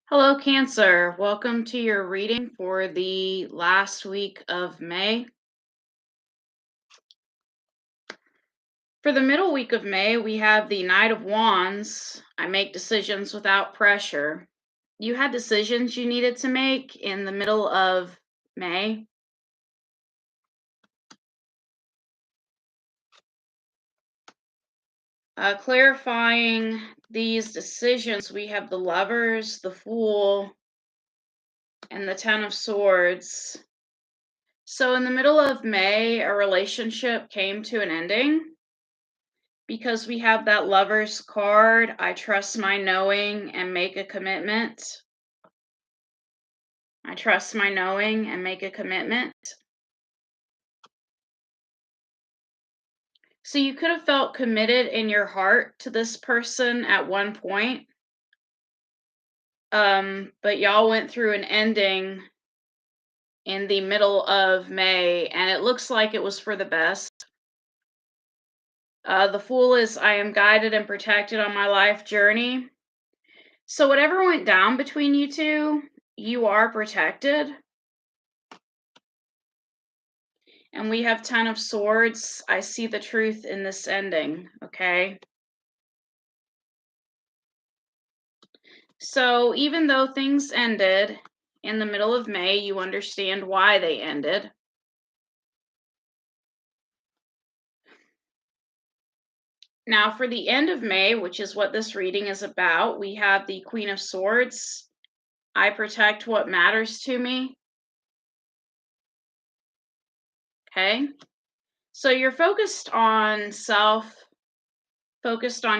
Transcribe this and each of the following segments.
Hello, Cancer. Welcome to your reading for the last week of May. For the middle week of May, we have the Knight of Wands. I make decisions without pressure. You had decisions you needed to make in the middle of May. Clarifying these decisions, we have the Lovers, the Fool, and the Ten of Swords. So in the middle of May, a relationship came to an ending. Because we have that Lovers card, I trust my knowing and make a commitment. I trust my knowing and make a commitment. So you could have felt committed in your heart to this person at one point. But y'all went through an ending in the middle of May, and it looks like it was for the best. The Fool is, I am guided and protected on my life journey. So whatever went down between you two, you are protected. And we have Ten of Swords. I see the truth in this ending, okay? So even though things ended in the middle of May, you understand why they ended. Now for the end of May, which is what this reading is about, we have the Queen of Swords. I protect what matters to me. Okay? So you're focused on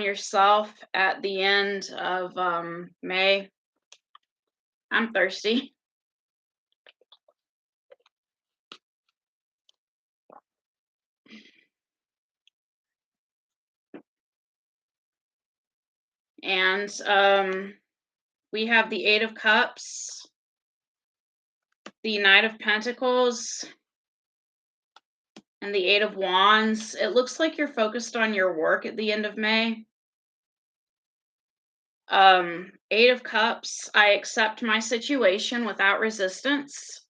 yourself at the end of May. I'm thirsty. And we have the Eight of Cups, the Knight of Pentacles, and the Eight of Wands. It looks like you're focused on your work at the end of May. Eight of Cups, I accept my situation without resistance.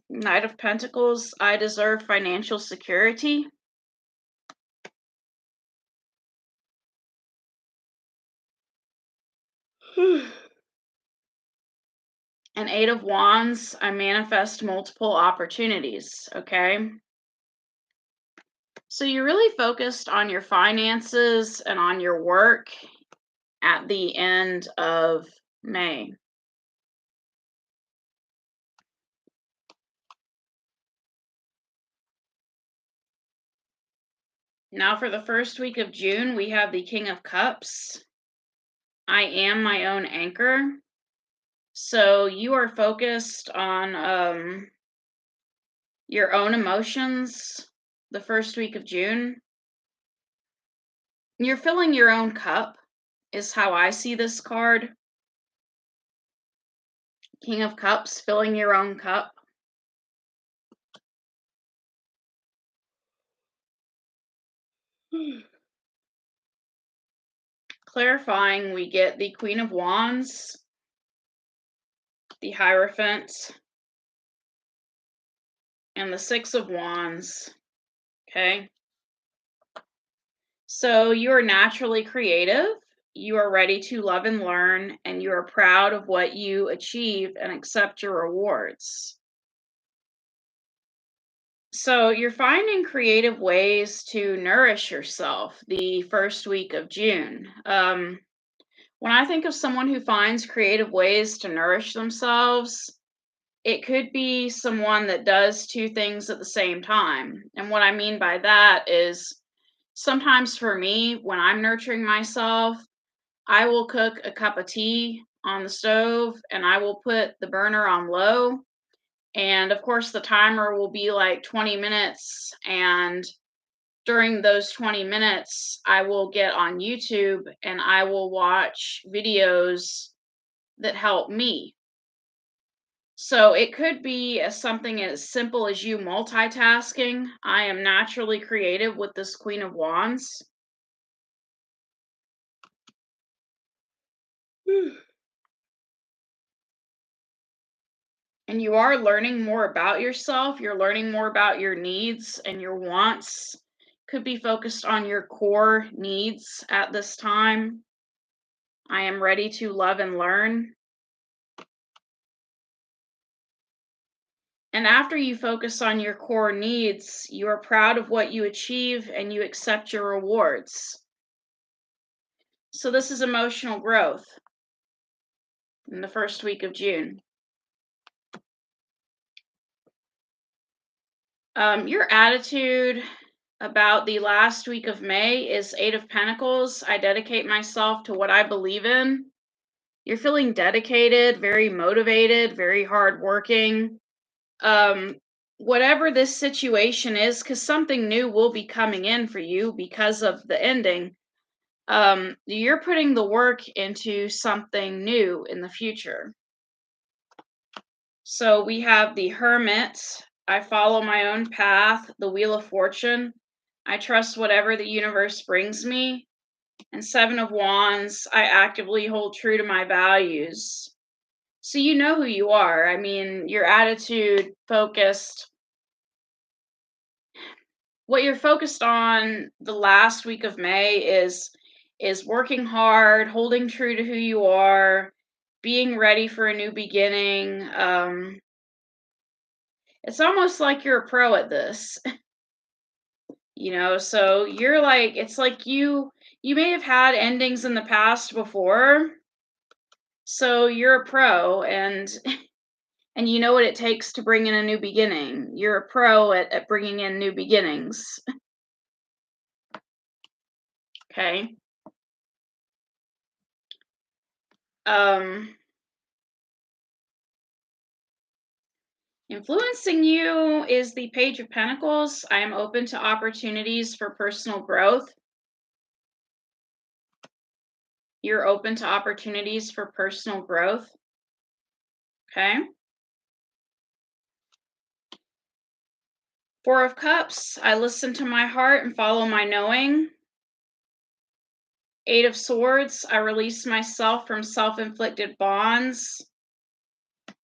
Knight of Pentacles, I deserve financial security. And Eight of Wands, I manifest multiple opportunities, okay? So you're really focused on your finances and on your work at the end of May. Now for the first week of June, we have the King of Cups. I am my own anchor. So you are focused on your own emotions the first week of June. You're filling your own cup is how I see this card. King of Cups, filling your own cup. Clarifying, we get the Queen of Wands, the Hierophant, and the Six of Wands. Okay. So you are naturally creative. You are ready to love and learn, and you are proud of what you achieve and accept your rewards. So you're finding creative ways to nourish yourself the first week of June. When I think of someone who finds creative ways to nourish themselves, it could be someone that does two things at the same time. And what I mean by that is sometimes for me, when I'm nurturing myself, I will cook a cup of tea on the stove and I will put the burner on low. And of course, the timer will be like 20 minutes. And during those 20 minutes, I will get on YouTube and I will watch videos that help me. So it could be something as simple as you multitasking. I am naturally creative with this Queen of Wands. And you are learning more about yourself. You're learning more about your needs and your wants. Could be focused on your core needs at this time. I am ready to love and learn. And after you focus on your core needs, you are proud of what you achieve and you accept your rewards. So, this is emotional growth in the first week of June. Your attitude about the last week of May is Eight of Pentacles. I dedicate myself to what I believe in. You're feeling dedicated, very motivated, very hardworking. Um, Whatever this situation is, because something new will be coming in for you because of the ending. You're putting the work into something new in the future. So we have the Hermit. I follow my own path, the Wheel of Fortune. I trust whatever the universe brings me. And Seven of Wands, I actively hold true to my values. So you know who you are. I mean, your attitude focused, what you're focused on the last week of May is working hard, holding true to who you are, being ready for a new beginning. It's almost like you're a pro at this. So you're like, it's like you may have had endings in the past before, so you're a pro, and you know what it takes to bring in a new beginning. You're a pro at bringing in new beginnings. Okay. um Influencing you is the Page of Pentacles. I am open to opportunities for personal growth. You're open to opportunities for personal growth. Okay. Four of Cups. I listen to my heart and follow my knowing. Eight of Swords. I release myself from self-inflicted bonds.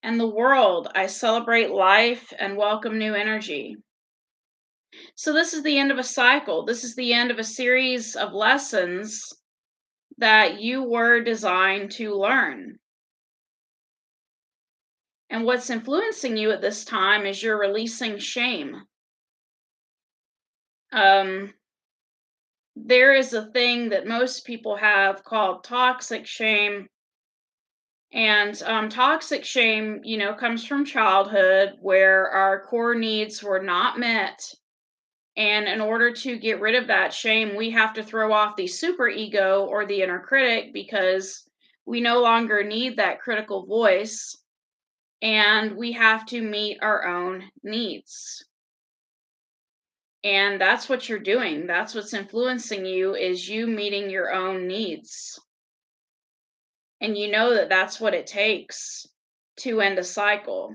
And the World. I celebrate life and welcome new energy. So this is the end of a cycle. This is the end of a series of lessons that you were designed to learn. And what's influencing you at this time is you're releasing shame. There is a thing that most people have called toxic shame. And toxic shame, comes from childhood where our core needs were not met. And in order to get rid of that shame, we have to throw off the super ego or the inner critic because we no longer need that critical voice. And we have to meet our own needs. And that's what you're doing. That's what's influencing you, is you meeting your own needs. And you know that that's what it takes to end a cycle.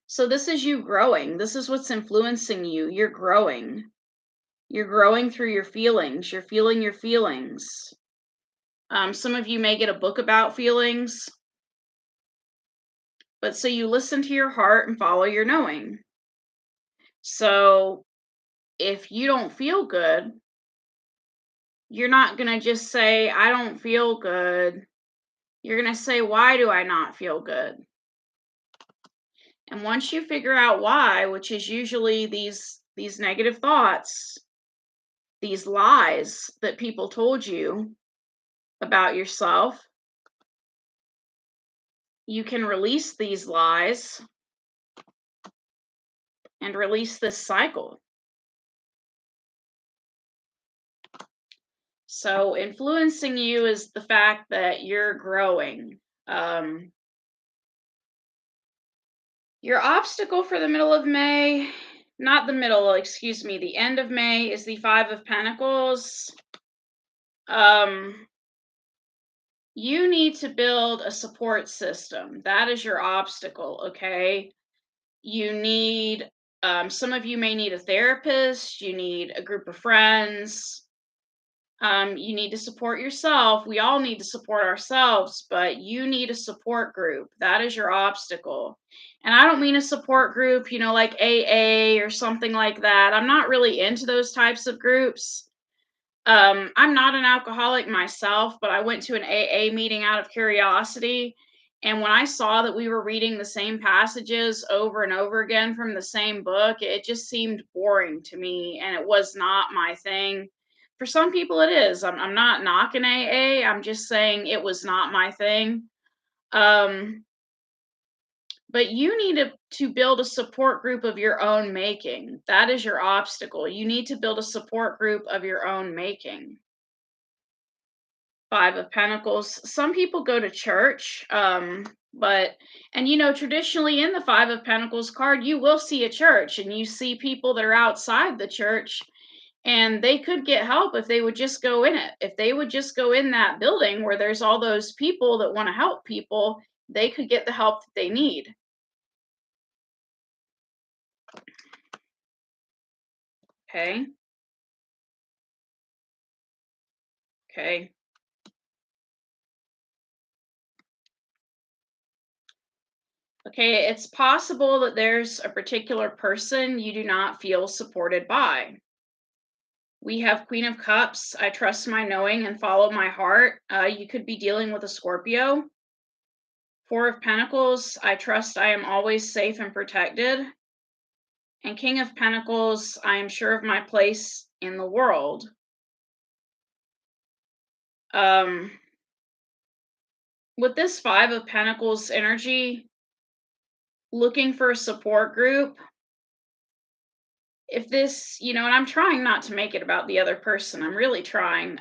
So this is you growing. This is what's influencing you. You're growing. You're growing through your feelings. You're feeling your feelings. Some of you may get a book about feelings. But so you listen to your heart and follow your knowing. So if you don't feel good, you're not going to just say, I don't feel good. You're going to say, why do I not feel good? And once you figure out why, which is usually these negative thoughts, these lies that people told you about yourself, you can release these lies and release this cycle. So influencing you is the fact that you're growing. Your obstacle for the middle of May, not the middle, excuse me, the end of May, is the Five of Pentacles. You need to build a support system. That is your obstacle, okay? You need, some of you may need a therapist, you need a group of friends, you need to support yourself. We all need to support ourselves, but you need a support group. That is your obstacle. And I don't mean a support group, like AA or something like that. I'm not really into those types of groups. I'm not an alcoholic myself, but I went to an AA meeting out of curiosity. And when I saw that we were reading the same passages over and over again from the same book, it just seemed boring to me, and it was not my thing. For some people, it is. I'm not knocking AA. I'm just saying it was not my thing. Um, but you need to build a support group of your own making. That is your obstacle. You need to build a support group of your own making. Five of Pentacles. Some people go to church, but and traditionally in the Five of Pentacles card, you will see a church and you see people that are outside the church, and they could get help if they would just go in it. If they would just go in that building where there's all those people that want to help people, they could get the help that they need. Okay. Okay. Okay, it's possible that there's a particular person you do not feel supported by. We have Queen of Cups. I trust my knowing and follow my heart. You could be dealing with a Scorpio. Four of Pentacles. I trust I am always safe and protected. And King of Pentacles. I am sure of my place in the world. With this Five of Pentacles energy, looking for a support group. If this, and I'm trying not to make it about the other person. I'm really trying.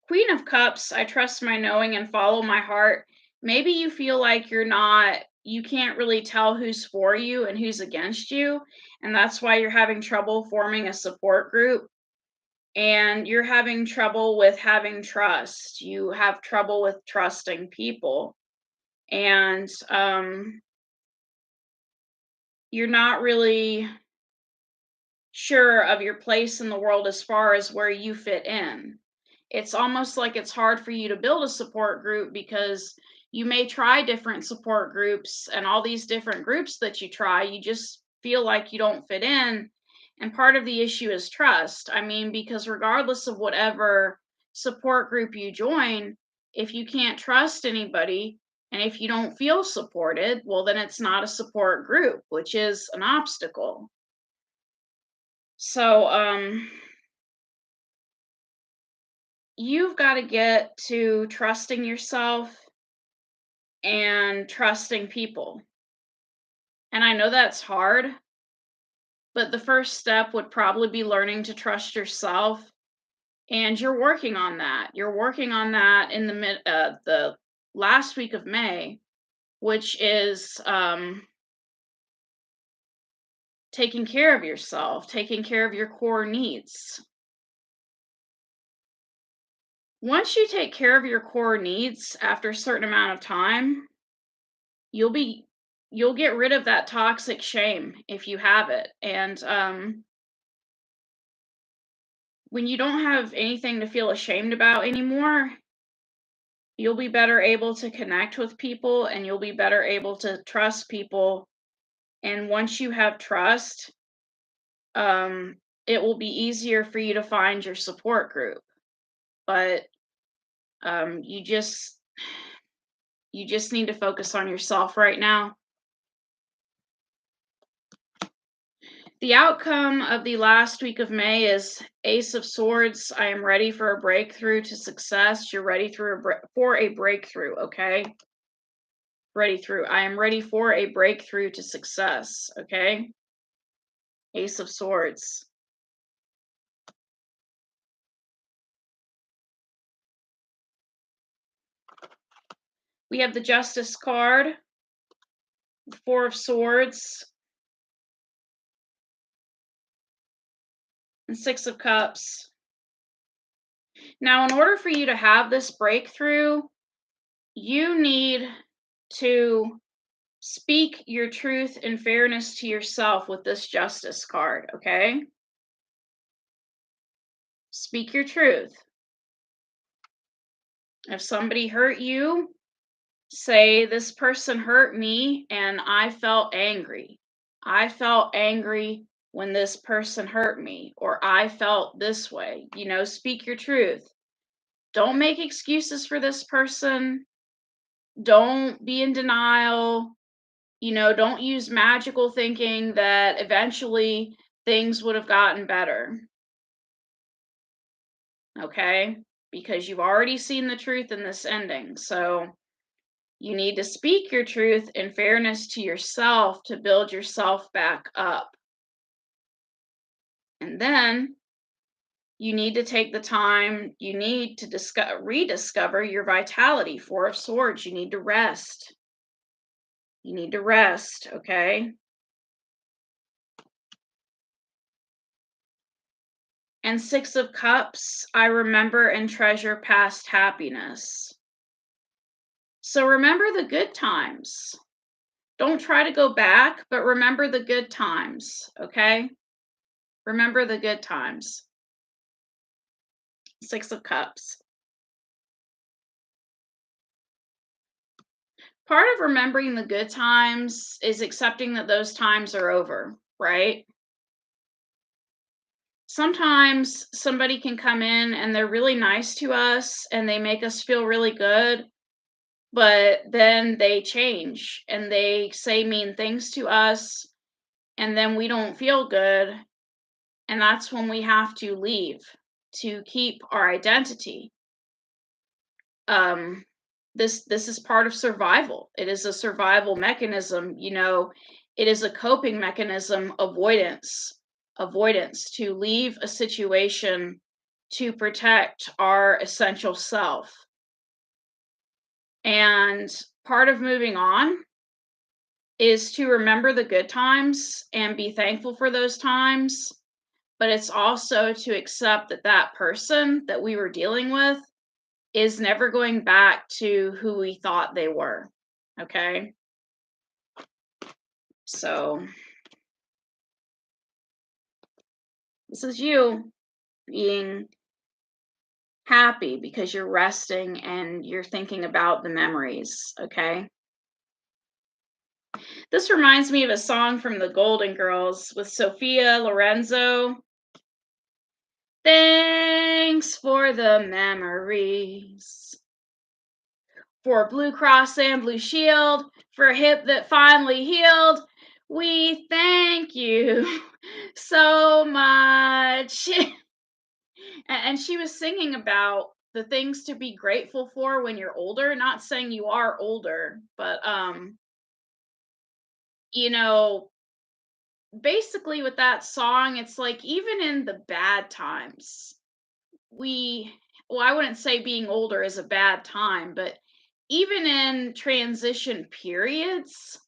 Queen of Cups, I trust my knowing and follow my heart. Maybe you feel like you can't really tell who's for you and who's against you. And that's why you're having trouble forming a support group. And you're having trouble with having trust. You have trouble with trusting people. And you're not really sure of your place in the world as far as where you fit in. It's almost like it's hard for you to build a support group because you may try different support groups, and all these different groups that you try, you just feel like you don't fit in. And part of the issue is trust. I mean, because regardless of whatever support group you join, if you can't trust anybody and if you don't feel supported, well, then it's not a support group, which is an obstacle. So, you've got to get to trusting yourself and trusting people. And I know that's hard, but the first step would probably be learning to trust yourself. And you're working on that. You're working on that in the last week of May, which is taking care of yourself, taking care of your core needs. Once you take care of your core needs after a certain amount of time, you'll be you'll get rid of that toxic shame if you have it. And when you don't have anything to feel ashamed about anymore, you'll be better able to connect with people and you'll be better able to trust people. And once you have trust, it will be easier for you to find your support group. But you just need to focus on yourself right now. The outcome of the last week of May is Ace of Swords. I am ready for a breakthrough to success. You're ready for a breakthrough, okay? Ready through. I am ready for a breakthrough to success, okay? Ace of Swords. We have the Justice card, the Four of Swords, and Six of Cups. Now, in order for you to have this breakthrough, you need to speak your truth and fairness to yourself with this justice card, okay? Speak your truth. If somebody hurt you, say, this person hurt me and I felt angry. I felt angry when this person hurt me, or I felt this way. Speak your truth. Don't make excuses for this person. Don't be in denial. Don't use magical thinking that eventually things would have gotten better. Okay? Because you've already seen the truth in this ending. So you need to speak your truth in fairness to yourself to build yourself back up. And then you need to take the time, you need to rediscover your vitality. Four of Swords, you need to rest. You need to rest, okay? And Six of Cups, I remember and treasure past happiness. So remember the good times. Don't try to go back, but remember the good times, okay? Remember the good times. Six of Cups. Part of remembering the good times is accepting that those times are over, right? Sometimes somebody can come in and they're really nice to us and they make us feel really good, but then they change and they say mean things to us, and then we don't feel good, and that's when we have to leave to keep our identity. This is part of survival. It is a survival mechanism. It is a coping mechanism. Avoidance to leave a situation to protect our essential self. And part of moving on is to remember the good times and be thankful for those times, but it's also to accept that that person that we were dealing with is never going back to who we thought they were. Okay? So, this is you being happy because you're resting and you're thinking about the memories. Okay? This reminds me of a song from the Golden Girls with Sophia Lorenzo. Thanks for the memories. For Blue Cross and Blue Shield, for a hip that finally healed. We thank you so much. And she was singing about the things to be grateful for when you're older. Not saying you are older, but you know, basically with that song, it's like even in the bad times, I wouldn't say being older is a bad time, but even in transition periods,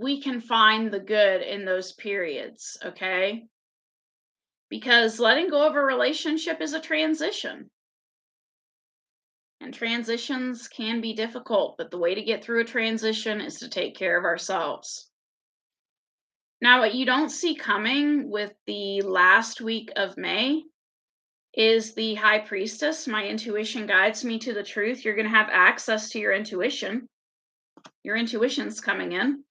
we can find the good in those periods, okay? Because letting go of a relationship is a transition. And transitions can be difficult, but the way to get through a transition is to take care of ourselves. Now, what you don't see coming with the last week of May is the High Priestess. My intuition guides me to the truth. You're going to have access to your intuition. Your intuition's coming in.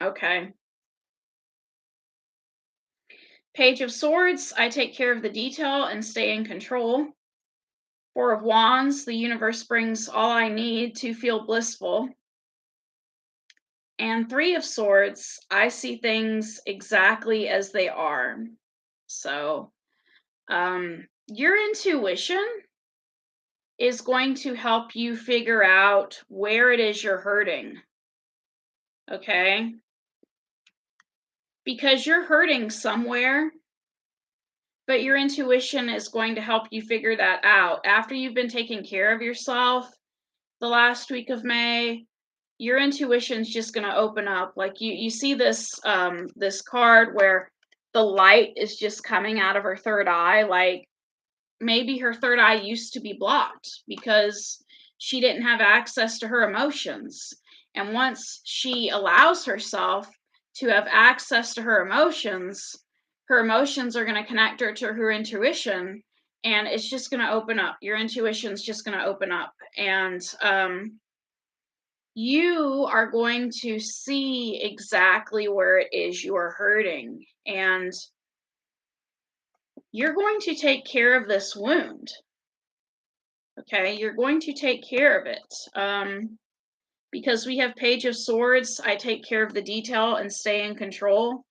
Okay. Page of Swords, I take care of the detail and stay in control. Four of Wands, the universe brings all I need to feel blissful. And Three of Swords, I see things exactly as they are. So, your intuition is going to help you figure out where it is you're hurting. Okay? Because you're hurting somewhere, but your intuition is going to help you figure that out. After you've been taking care of yourself, the last week of May, your intuition's just going to open up. Like you see this this card where the light is just coming out of her third eye. Like maybe her third eye used to be blocked because she didn't have access to her emotions. And once she allows herself to have access to her emotions are going to connect her to her intuition, and it's just going to open up. Your intuition's just going to open up. And you are going to see exactly where it is you are hurting. And you're going to take care of this wound. Okay, you're going to take care of it. Because we have Page of Swords, I take care of the detail and stay in control.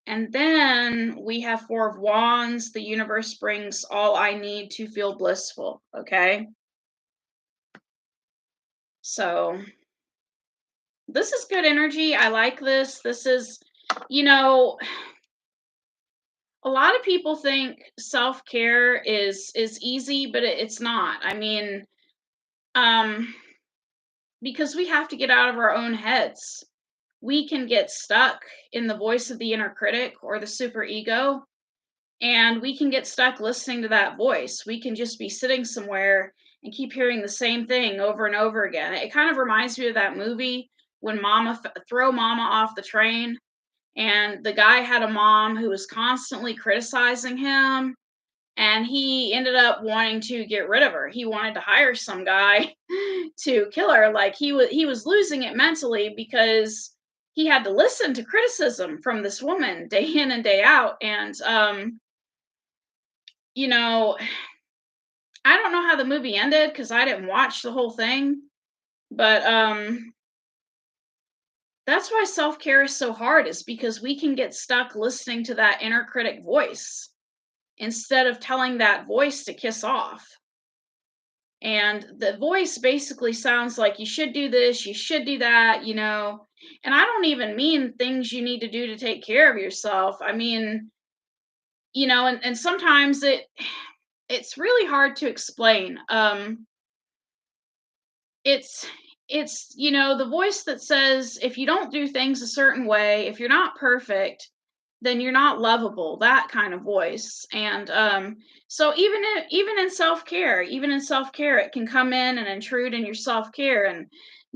And then we have Four of Wands. The universe brings all I need to feel blissful. Okay. So this is good energy. I like this. This is, you know, a lot of people think self-care is easy, but it's not. I mean, because we have to get out of our own heads. We can get stuck in the voice of the inner critic or the super ego, and we can get stuck listening to that voice. We can just be sitting somewhere and keep hearing the same thing over and over again. It kind of reminds me of that movie when Throw Mama Off the Train, and the guy had a mom who was constantly criticizing him, and he ended up wanting to get rid of her. He wanted to hire some guy to kill her. Like he was losing it mentally because he had to listen to criticism from this woman day in and day out. And you know, I don't know how the movie ended because I didn't watch the whole thing, but that's why self-care is so hard, is because we can get stuck listening to that inner critic voice instead of telling that voice to kiss off. And the voice basically sounds like you should do this, you should do that, you know. And I don't even mean things you need to do to take care of yourself. I mean, you know, and sometimes it's really hard to explain. It's you know, the voice that says if you don't do things a certain way, if you're not perfect, then you're not lovable, that kind of voice. And so even in self-care, it can come in and intrude in your self-care, and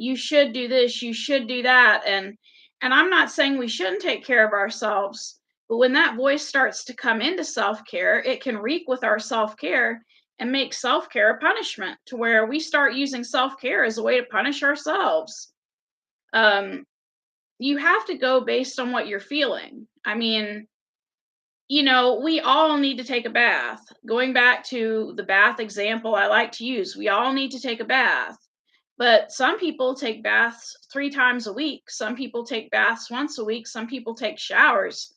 you should do this, you should do that. And I'm not saying we shouldn't take care of ourselves, but when that voice starts to come into self-care, it can reek with our self-care and make self-care a punishment, to where we start using self-care as a way to punish ourselves. um you have to go based on what you're feeling. I mean, you know, we all need to take a bath. Going back to the bath example I like to use, we all need to take a bath. But some people take baths 3 times a week. Some people take baths once a week. Some people take showers.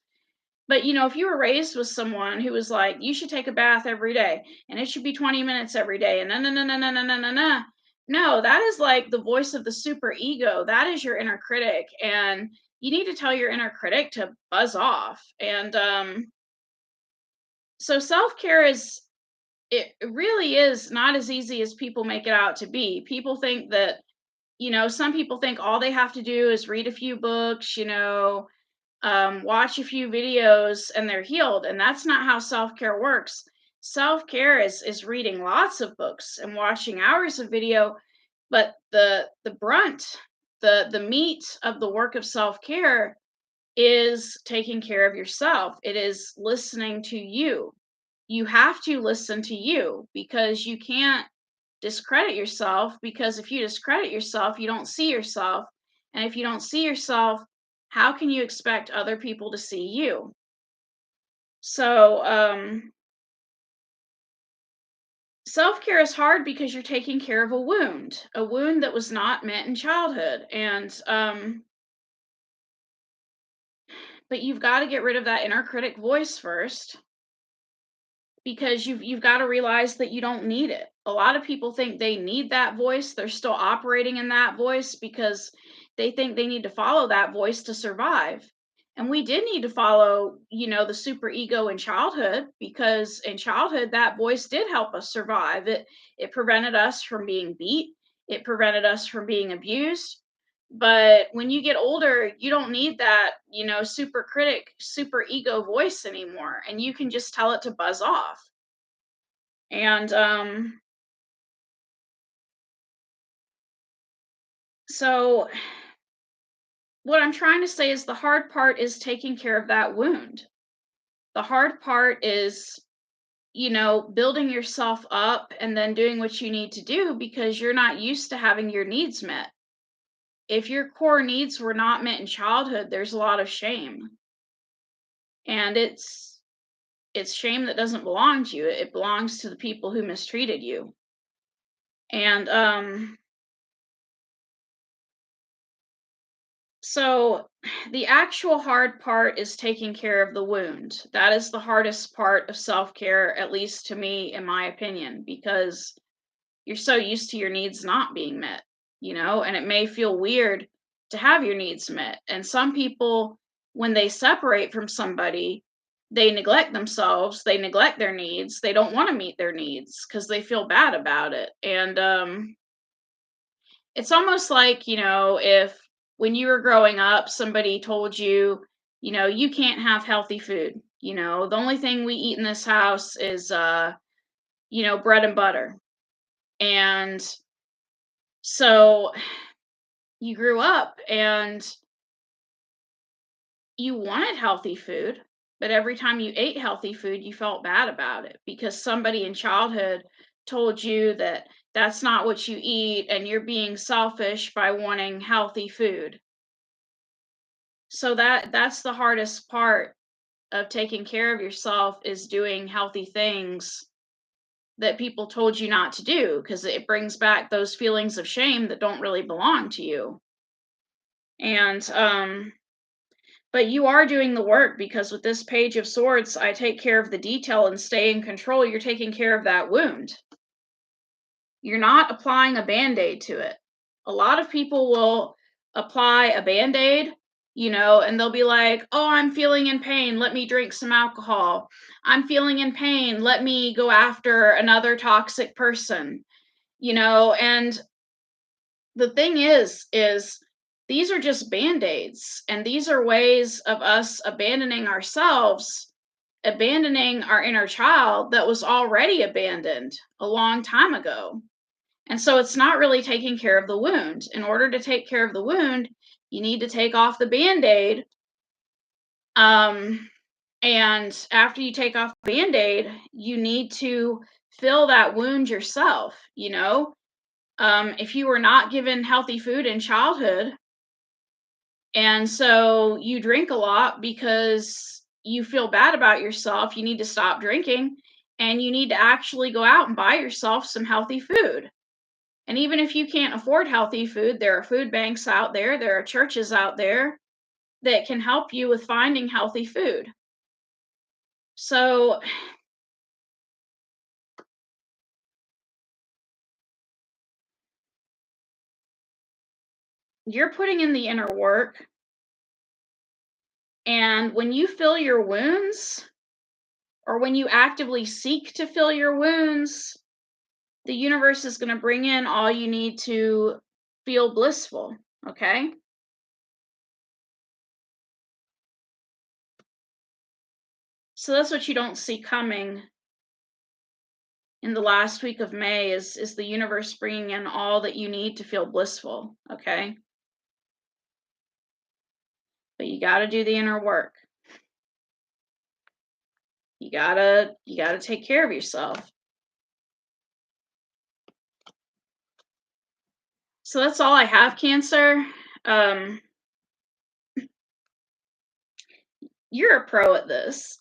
But you know, if you were raised with someone who was like, you should take a bath every day and it should be 20 minutes every day, and no, no, no, no, no, no, no, no, no. No, that is like the voice of the super ego. That is your inner critic. And you need to tell your inner critic to buzz off. And so self-care is, it really is not as easy as people make it out to be. People think that, you know, some people think all they have to do is read a few books, you know, watch a few videos, and they're healed. And that's not how self-care works. Self-care is reading lots of books and watching hours of video, but the brunt, the meat of the work of self-care is taking care of yourself. It is listening to you. You have to listen to you, because you can't discredit yourself, because if you discredit yourself, you don't see yourself. And if you don't see yourself, how can you expect other people to see you? So, self-care is hard because you're taking care of a wound that was not met in childhood. And but you've got to get rid of that inner critic voice first, because you've got to realize that you don't need it. A lot of people think they need that voice. They're still operating in that voice because they think they need to follow that voice to survive. And we did need to follow, the super ego in childhood, because in childhood that voice did help us survive. It prevented us from being beat, it prevented us from being abused. But when you get older, you don't need that, super critic, super ego voice anymore, and you can just tell it to buzz off. And so what I'm trying to say is the hard part is taking care of that wound. The hard part is, building yourself up and then doing what you need to do because you're not used to having your needs met. If your core needs were not met in childhood, there's a lot of shame. And it's shame that doesn't belong to you. It belongs to the people who mistreated you. And so the actual hard part is taking care of the wound. That is the hardest part of self-care, at least to me, in my opinion, because you're so used to your needs not being met, and it may feel weird to have your needs met. And some people, when they separate from somebody, they neglect themselves, they neglect their needs, they don't want to meet their needs because they feel bad about it. And it's almost like, if when you were growing up, somebody told you, you can't have healthy food. The only thing we eat in this house is, bread and butter. And so you grew up and you wanted healthy food, but every time you ate healthy food, you felt bad about it because somebody in childhood told you that that's not what you eat and you're being selfish by wanting healthy food. So that's the hardest part of taking care of yourself, is doing healthy things that people told you not to do, because it brings back those feelings of shame that don't really belong to you. And but you are doing the work, because with this Page of Swords, I take care of the detail and stay in control. You're taking care of that wound. You're not applying a band-aid to it. A lot of people will apply a band-aid, and they'll be like, "Oh, I'm feeling in pain. Let me drink some alcohol. I'm feeling in pain. Let me go after another toxic person." And the thing is these are just band-aids, and these are ways of us abandoning ourselves, abandoning our inner child that was already abandoned a long time ago. And so it's not really taking care of the wound. In order to take care of the wound, you need to take off the band-aid. And after you take off the band-aid, you need to fill that wound yourself. If you were not given healthy food in childhood, and so you drink a lot because you feel bad about yourself, you need to stop drinking, and you need to actually go out and buy yourself some healthy food. And even if you can't afford healthy food, there are food banks out there, there are churches out there that can help you with finding healthy food. So you're putting in the inner work, and when you fill your wounds, or when you actively seek to fill your wounds, the universe is going to bring in all you need to feel blissful, okay? So that's what you don't see coming in the last week of May, is the universe bringing in all that you need to feel blissful, okay? But you got to do the inner work. You got to take care of yourself. So that's all I have, Cancer. You're a pro at this.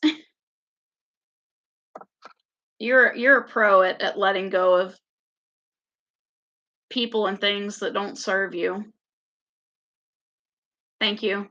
You're a pro at letting go of people and things that don't serve you. Thank you.